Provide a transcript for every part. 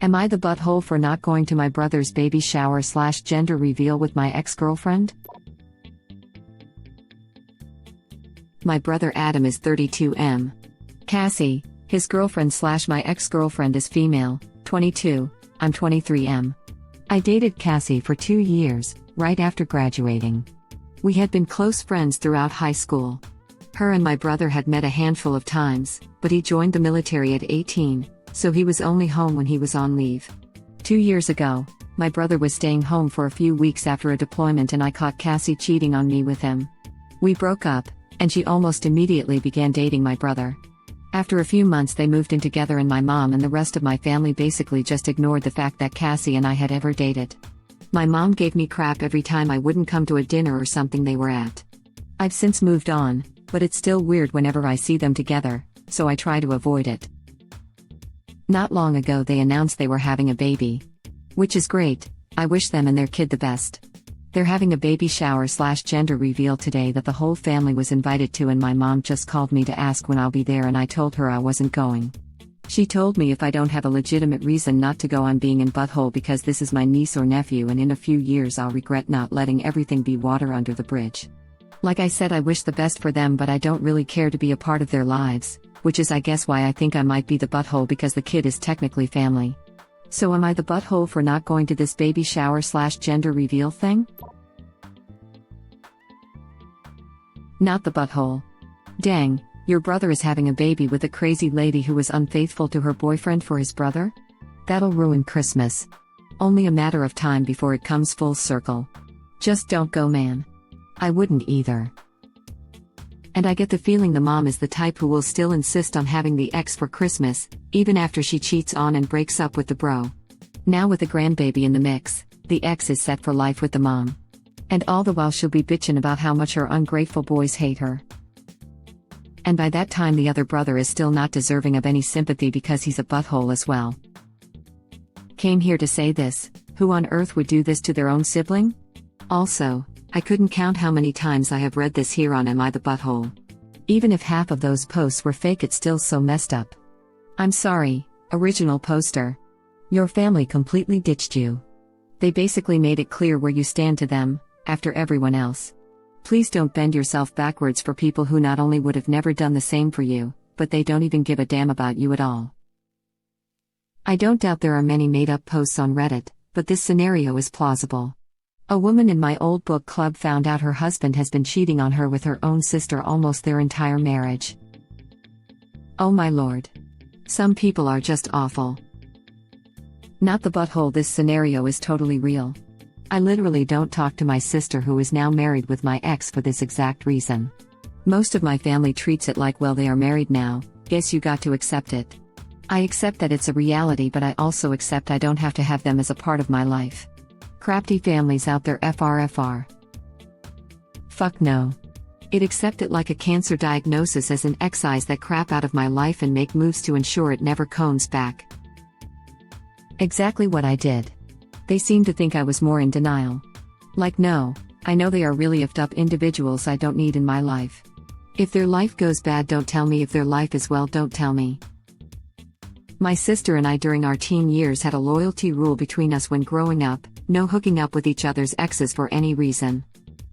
Am I the butthole for not going to my brother's baby shower/gender reveal with my ex-girlfriend? My brother Adam is 32M. Cassie, his girlfriend/my ex-girlfriend, is female, 22, I'm 23M. I dated Cassie for 2 years, right after graduating. We had been close friends throughout high school. Her and my brother had met a handful of times, but he joined the military at 18, so he was only home when he was on leave. 2 years ago, my brother was staying home for a few weeks after a deployment and I caught Cassie cheating on me with him. We broke up, and she almost immediately began dating my brother. After a few months they moved in together and my mom and the rest of my family basically just ignored the fact that Cassie and I had ever dated. My mom gave me crap every time I wouldn't come to a dinner or something they were at. I've since moved on, but it's still weird whenever I see them together, so I try to avoid it. Not long ago they announced they were having a baby. Which is great, I wish them and their kid the best. They're having a baby shower/gender reveal today that the whole family was invited to, and my mom just called me to ask when I'll be there and I told her I wasn't going. She told me if I don't have a legitimate reason not to go I'm being in butthole because this is my niece or nephew and in a few years I'll regret not letting everything be water under the bridge. Like I said, I wish the best for them, but I don't really care to be a part of their lives, which is I guess why I think I might be the butthole because the kid is technically family. So am I the butthole for not going to this baby shower/gender reveal thing? Not the butthole. Dang, your brother is having a baby with a crazy lady who was unfaithful to her boyfriend for his brother? That'll ruin Christmas. Only a matter of time before it comes full circle. Just don't go, man. I wouldn't either. And I get the feeling the mom is the type who will still insist on having the ex for Christmas, even after she cheats on and breaks up with the bro. Now with a grandbaby in the mix, the ex is set for life with the mom. And all the while she'll be bitchin' about how much her ungrateful boys hate her. And by that time the other brother is still not deserving of any sympathy because he's a butthole as well. Came here to say this: who on earth would do this to their own sibling? Also, I couldn't count how many times I have read this here on Am I the Butthole. Even if half of those posts were fake, it's still so messed up. I'm sorry, original poster. Your family completely ditched you. They basically made it clear where you stand to them, after everyone else. Please don't bend yourself backwards for people who not only would have never done the same for you, but they don't even give a damn about you at all. I don't doubt there are many made-up posts on Reddit, but this scenario is plausible. A woman in my old book club found out her husband has been cheating on her with her own sister almost their entire marriage. Oh my lord. Some people are just awful. Not the butthole, this scenario is totally real. I literally don't talk to my sister who is now married with my ex for this exact reason. Most of my family treats it like, well, they are married now, guess you got to accept it. I accept that it's a reality, but I also accept I don't have to have them as a part of my life. Crafty families out there, FRFR. Fuck no. I'd accept it like a cancer diagnosis as an excise that crap out of my life and make moves to ensure it never comes back. Exactly what I did. They seem to think I was more in denial. Like, no, I know they are really effed up individuals I don't need in my life. If their life goes bad, don't tell me. If their life is well, don't tell me. My sister and I during our teen years had a loyalty rule between us when growing up: no hooking up with each other's exes for any reason.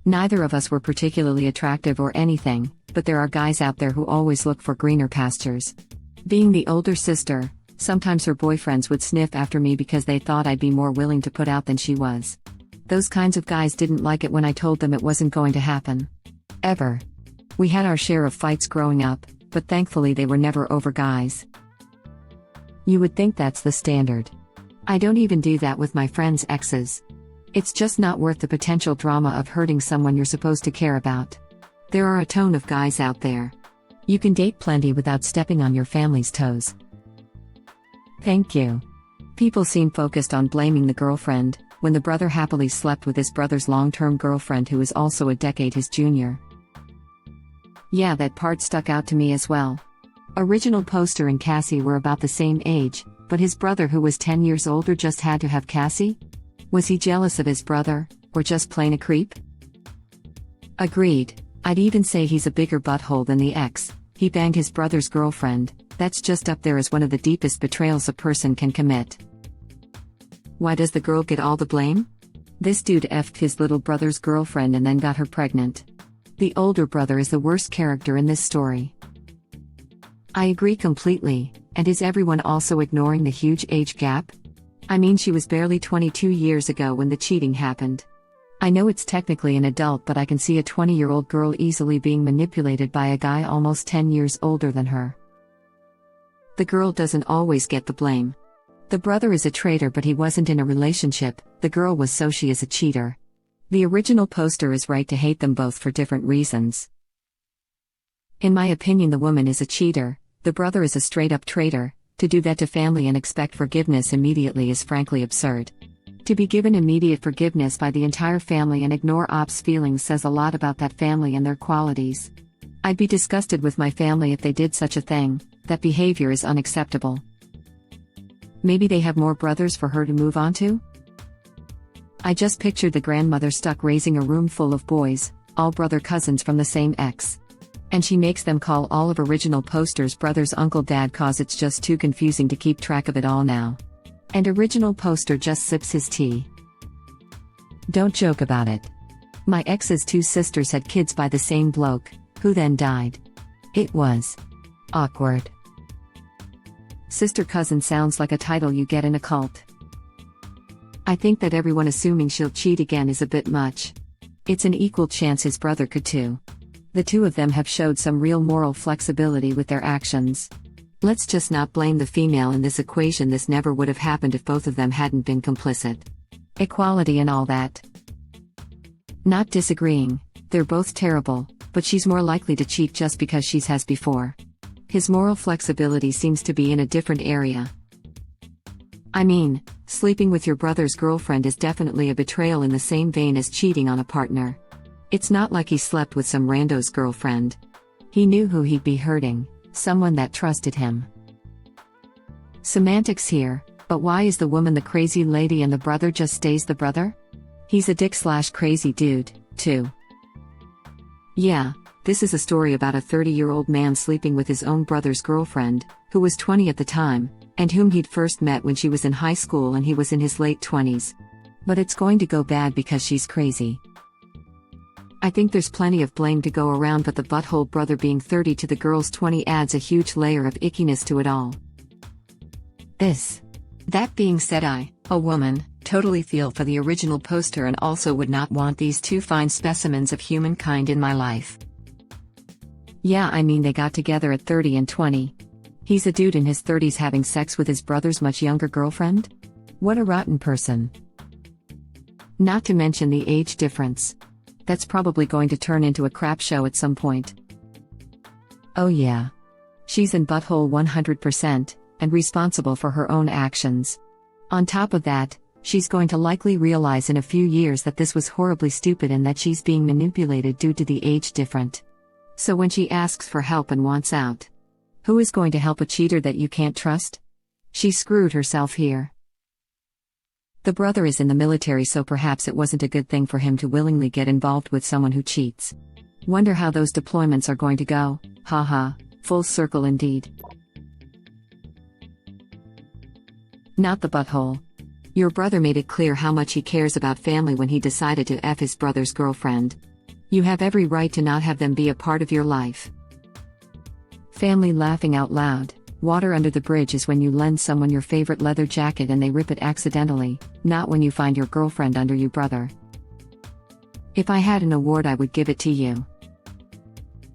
Neither of us were particularly attractive or anything, but there are guys out there who always look for greener pastures. Being the older sister, sometimes her boyfriends would sniff after me because they thought I'd be more willing to put out than she was. Those kinds of guys didn't like it when I told them it wasn't going to happen. Ever. We had our share of fights growing up, but thankfully they were never over guys. You would think that's the standard. I don't even do that with my friends' exes. It's just not worth the potential drama of hurting someone you're supposed to care about. There are a ton of guys out there. You can date plenty without stepping on your family's toes. Thank you. People seem focused on blaming the girlfriend, when the brother happily slept with his brother's long-term girlfriend who is also a decade his junior. Yeah, that part stuck out to me as well. Original poster and Cassie were about the same age, but his brother who was 10 years older just had to have Cassie? Was he jealous of his brother, or just plain a creep? Agreed. I'd even say he's a bigger butthole than the ex. He banged his brother's girlfriend. That's just up there as one of the deepest betrayals a person can commit. Why does the girl get all the blame? This dude effed his little brother's girlfriend and then got her pregnant. The older brother is the worst character in this story. I agree completely, and is everyone also ignoring the huge age gap? I mean, she was barely 22 years ago when the cheating happened. I know it's technically an adult, but I can see a 20-year-old girl easily being manipulated by a guy almost 10 years older than her. The girl doesn't always get the blame. The brother is a traitor, but he wasn't in a relationship. The girl was, so she is a cheater. The original poster is right to hate them both for different reasons. In my opinion, the woman is a cheater, the brother is a straight-up traitor. To do that to family and expect forgiveness immediately is frankly absurd. To be given immediate forgiveness by the entire family and ignore ops' feelings says a lot about that family and their qualities. I'd be disgusted with my family if they did such a thing. That behavior is unacceptable. Maybe they have more brothers for her to move on to? I just pictured the grandmother stuck raising a room full of boys, all brother cousins from the same ex. And she makes them call all of original posters brothers uncle dad cause it's just too confusing to keep track of it all now. And original poster just sips his tea. Don't joke about it. My ex's two sisters had kids by the same bloke, who then died. It was awkward. Sister cousin sounds like a title you get in a cult. I think that everyone assuming she'll cheat again is a bit much. It's an equal chance his brother could too. The two of them have showed some real moral flexibility with their actions. Let's just not blame the female in this equation. This never would have happened if both of them hadn't been complicit. Equality and all that. Not disagreeing, they're both terrible, but she's more likely to cheat just because she has before. His moral flexibility seems to be in a different area. I mean, sleeping with your brother's girlfriend is definitely a betrayal in the same vein as cheating on a partner. It's not like he slept with some rando's girlfriend. He knew who he'd be hurting, someone that trusted him. Semantics here, but why is the woman the crazy lady and the brother just stays the brother? He's a dick/crazy dude, too. Yeah. This is a story about a 30-year-old man sleeping with his own brother's girlfriend, who was 20 at the time, and whom he'd first met when she was in high school and he was in his late 20s. But it's going to go bad because she's crazy. I think there's plenty of blame to go around, but the butthole brother being 30 to the girl's 20 adds a huge layer of ickiness to it all. That being said, I, a woman, totally feel for the original poster and also would not want these two fine specimens of humankind in my life. Yeah, I mean, they got together at 30 and 20. He's a dude in his 30s having sex with his brother's much younger girlfriend? What a rotten person. Not to mention the age difference. That's probably going to turn into a crap show at some point. Oh yeah. She's in butthole 100%, and responsible for her own actions. On top of that, she's going to likely realize in a few years that this was horribly stupid and that she's being manipulated due to the age difference. So when she asks for help and wants out, who is going to help a cheater that you can't trust? She screwed herself here. The brother is in the military, so perhaps it wasn't a good thing for him to willingly get involved with someone who cheats. Wonder how those deployments are going to go, haha, full circle indeed. Not the butthole. Your brother made it clear how much he cares about family when he decided to F his brother's girlfriend. You have every right to not have them be a part of your life. Family laughing out loud. Water under the bridge is when you lend someone your favorite leather jacket and they rip it accidentally, not when you find your girlfriend under you, brother. If I had an award, I would give it to you.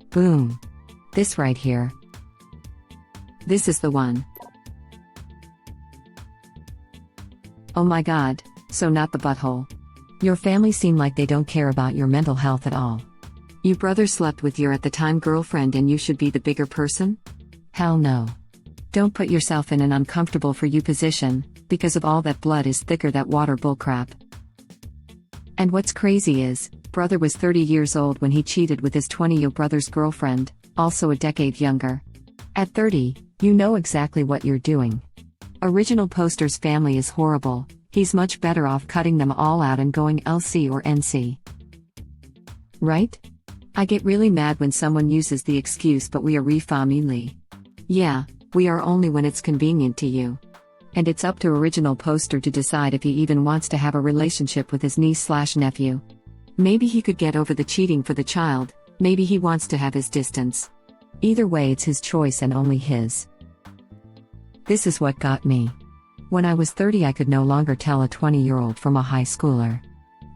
Boom. This right here. This is the one. Oh my god, so not the butthole. Your family seem like they don't care about your mental health at all. You brother slept with your at the time girlfriend and you should be the bigger person? Hell no. Don't put yourself in an uncomfortable for you position, because of all that blood is thicker that water bullcrap. And what's crazy is, brother was 30 years old when he cheated with his 20-year brother's girlfriend, also a decade younger. At 30, you know exactly what you're doing. Original poster's family is horrible. He's much better off cutting them all out and going LC or NC. Right? I get really mad when someone uses the excuse, but we are re-family. Yeah, we are only when it's convenient to you. And it's up to original poster to decide if he even wants to have a relationship with his niece/nephew. Maybe he could get over the cheating for the child, maybe he wants to have his distance. Either way, it's his choice and only his. This is what got me. When I was 30, I could no longer tell a 20-year-old from a high schooler.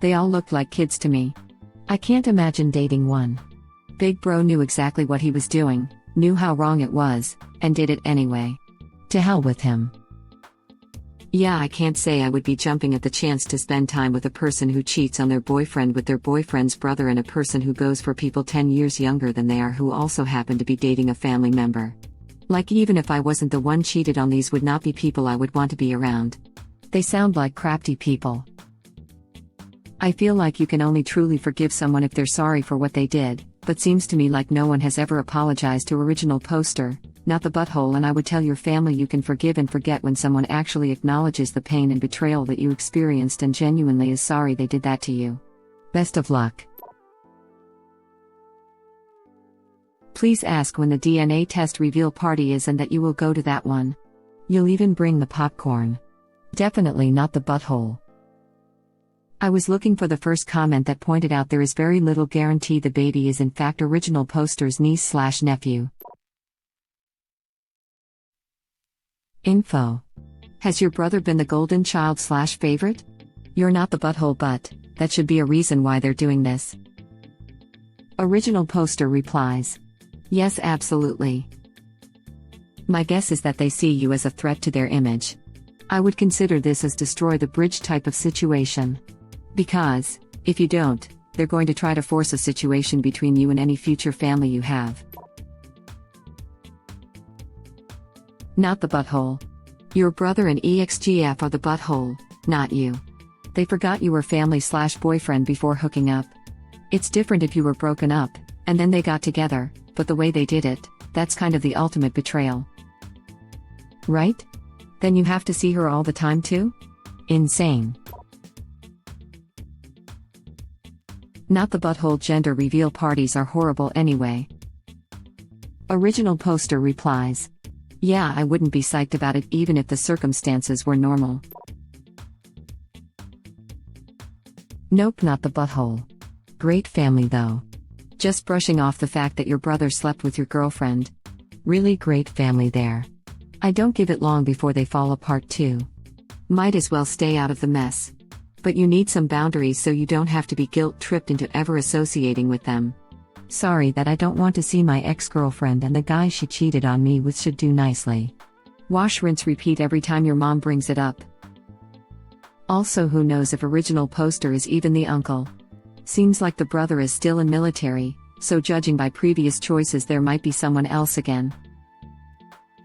They all looked like kids to me. I can't imagine dating one. Big bro knew exactly what he was doing, knew how wrong it was, and did it anyway. To hell with him. Yeah, I can't say I would be jumping at the chance to spend time with a person who cheats on their boyfriend with their boyfriend's brother and a person who goes for people 10 years younger than they are who also happen to be dating a family member. Like, even if I wasn't the one cheated on, these would not be people I would want to be around. They sound like crafty people. I feel like you can only truly forgive someone if they're sorry for what they did, but seems to me like no one has ever apologized to original poster, not the butthole, and I would tell your family you can forgive and forget when someone actually acknowledges the pain and betrayal that you experienced and genuinely is sorry they did that to you. Best of luck. Please ask when the DNA test reveal party is and that you will go to that one. You'll even bring the popcorn. Definitely not the butthole. I was looking for the first comment that pointed out there is very little guarantee the baby is in fact original poster's niece/nephew. Info. Has your brother been the golden child/favorite? You're not the butthole, but that should be a reason why they're doing this. Original poster replies. Yes, absolutely. My guess is that they see you as a threat to their image. I would consider this as destroy the bridge type of situation. Because, if you don't, they're going to try to force a situation between you and any future family you have. Not the butthole. Your brother and EXGF are the butthole, not you. They forgot you were family/boyfriend before hooking up. It's different if you were broken up, and then they got together, but the way they did it, that's kind of the ultimate betrayal. Right? Then you have to see her all the time too? Insane. Not the butthole. Gender reveal parties are horrible anyway. Original poster replies. Yeah, I wouldn't be psyched about it even if the circumstances were normal. Nope, not the butthole. Great family though. Just brushing off the fact that your brother slept with your girlfriend. Really great family there. I don't give it long before they fall apart too. Might as well stay out of the mess. But you need some boundaries so you don't have to be guilt-tripped into ever associating with them. Sorry that I don't want to see my ex-girlfriend and the guy she cheated on me with should do nicely. Wash, rinse, repeat every time your mom brings it up. Also, who knows if original poster is even the uncle. Seems like the brother is still in military, so judging by previous choices there might be someone else again.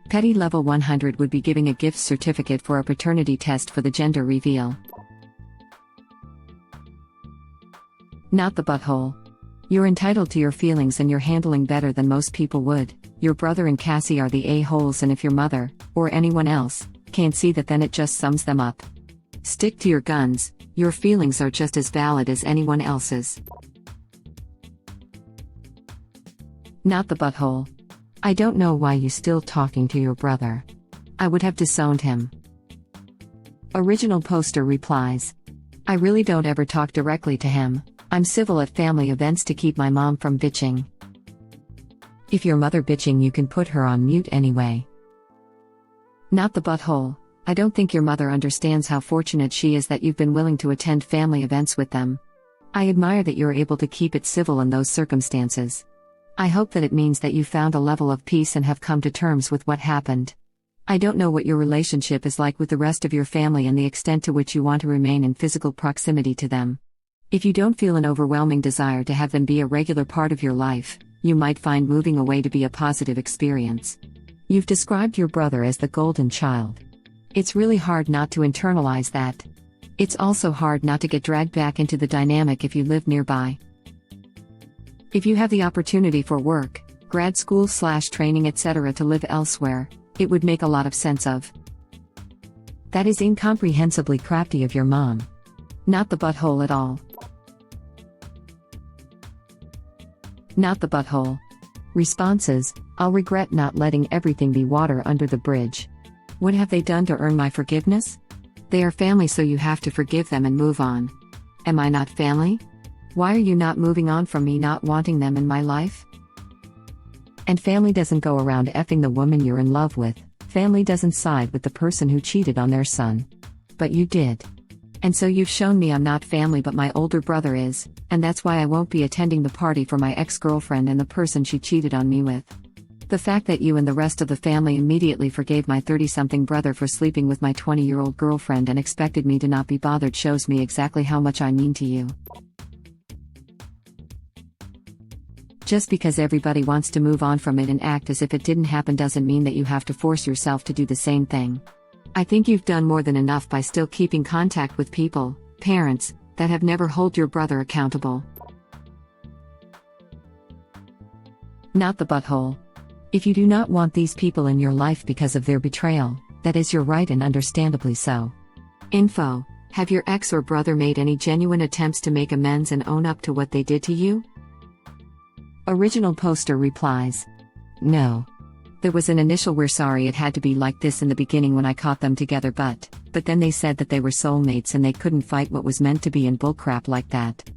Petty level 100 would be giving a gift certificate for a paternity test for the gender reveal. Not the butthole. You're entitled to your feelings and you're handling better than most people would. Your brother and Cassie are the a-holes, and if your mother, or anyone else, can't see that, then it just sums them up. Stick to your guns, your feelings are just as valid as anyone else's. Not the butthole. I don't know why you still talking to your brother. I would have disowned him. Original poster replies. I really don't ever talk directly to him. I'm civil at family events to keep my mom from bitching. If your mother bitching, you can put her on mute anyway. Not the butthole. I don't think your mother understands how fortunate she is that you've been willing to attend family events with them. I admire that you're able to keep it civil in those circumstances. I hope that it means that you found a level of peace and have come to terms with what happened. I don't know what your relationship is like with the rest of your family and the extent to which you want to remain in physical proximity to them. If you don't feel an overwhelming desire to have them be a regular part of your life, you might find moving away to be a positive experience. You've described your brother as the golden child. It's really hard not to internalize that. It's also hard not to get dragged back into the dynamic if you live nearby. If you have the opportunity for work, grad school/training, etc. to live elsewhere, it would make a lot of sense of. That is incomprehensibly crafty of your mom. Not the butthole at all. Not the butthole. Responses. I'll regret not letting everything be water under the bridge. What have they done to earn my forgiveness? They are family, so you have to forgive them and move on. Am I not family? Why are you not moving on from me not wanting them in my life? And family doesn't go around effing the woman you're in love with. Family doesn't side with the person who cheated on their son. But you did. And so you've shown me I'm not family, but my older brother is, and that's why I won't be attending the party for my ex-girlfriend and the person she cheated on me with. The fact that you and the rest of the family immediately forgave my 30-something brother for sleeping with my 20-year-old girlfriend and expected me to not be bothered shows me exactly how much I mean to you. Just because everybody wants to move on from it and act as if it didn't happen doesn't mean that you have to force yourself to do the same thing. I think you've done more than enough by still keeping contact with people, parents, that have never held your brother accountable. Not the butthole. If you do not want these people in your life because of their betrayal, that is your right and understandably so. Info: have your ex or brother made any genuine attempts to make amends and own up to what they did to you? Original poster replies: no. There was an initial "we're sorry it had to be like this" in the beginning when I caught them together, but then they said that they were soulmates and they couldn't fight what was meant to be and bullcrap like that.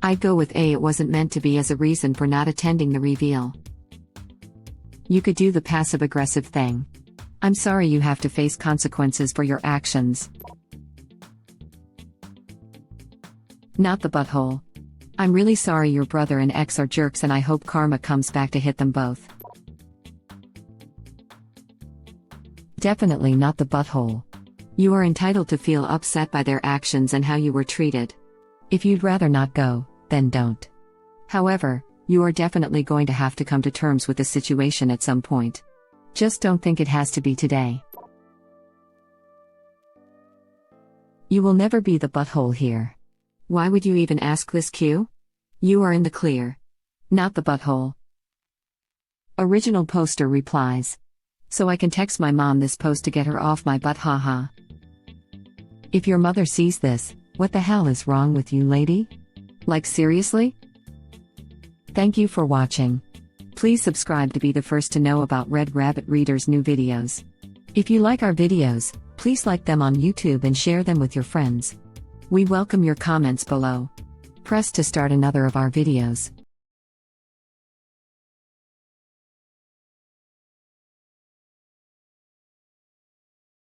I'd go with A, it wasn't meant to be as a reason for not attending the reveal. You could do the passive-aggressive thing. I'm sorry you have to face consequences for your actions. Not the butthole. I'm really sorry your brother and ex are jerks and I hope karma comes back to hit them both. Definitely not the butthole. You are entitled to feel upset by their actions and how you were treated. If you'd rather not go, then don't. However, you are definitely going to have to come to terms with the situation at some point. Just don't think it has to be today. You will never be the butthole here. Why would you even ask this, Q? You are in the clear. Not the butthole. Original poster replies: so I can text my mom this post to get her off my butt, haha. If your mother sees this, what the hell is wrong with you, lady? Like, seriously? Thank you for watching. Please subscribe to be the first to know about Red Rabbit Reader's new videos. If you like our videos, please like them on YouTube and share them with your friends. We welcome your comments below. Press to start another of our videos.